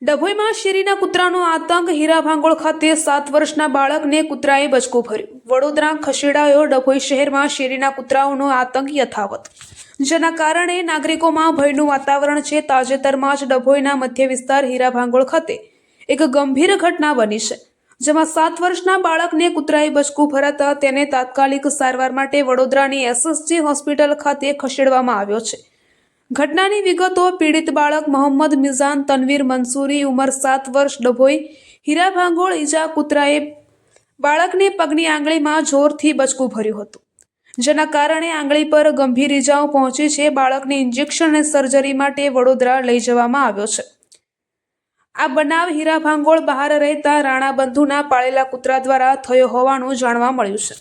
ડભોઈમાં શેરીના કૂતરાનો આતંક। હીરા ભાંગોળ ખાતે 7 વર્ષના બાળકને કૂતરાએ બચકું ભર્યું। વડોદરા ખસેડાયો। ડભોઈ શહેરમાં શેરીના કૂતરાઓનો આતંક યથાવત, જેના કારણે નાગરિકોમાં ભયનું વાતાવરણ છે। તાજેતરમાં જ ડભોઈના મધ્ય વિસ્તાર હીરા ભાંગોળ ખાતે એક ગંભીર ઘટના બની છે, જેમાં 7 વર્ષના બાળકને કૂતરાએ બચકું ભરાતા તેને તાત્કાલિક સારવાર માટે વડોદરાની SSG હોસ્પિટલ ખાતે ખસેડવામાં આવ્યો છે। ઘટનાની વિગતો। પીડિત બાળક મોહમ્મદ મિઝાન તનવીર મંસૂરી, ઉંમર 7 વર્ષ, ડભોઈ। હીરા ભાંગોળ ઈજા કૂતરાએ બાળકને પગની આંગળીમાં જોરથી બચકું ભર્યું હતું, જેના કારણે આંગળી પર ગંભીર ઈજાઓ પહોંચી છે। બાળકને ઇન્જેક્શન અને સર્જરી માટે વડોદરા લઈ જવામાં આવ્યો છે। આ બનાવ હીરા ભાંગોળ બહાર રહેતા રાણા બંધુના પાળેલા કૂતરા દ્વારા થયો હોવાનું જાણવા મળ્યું છે।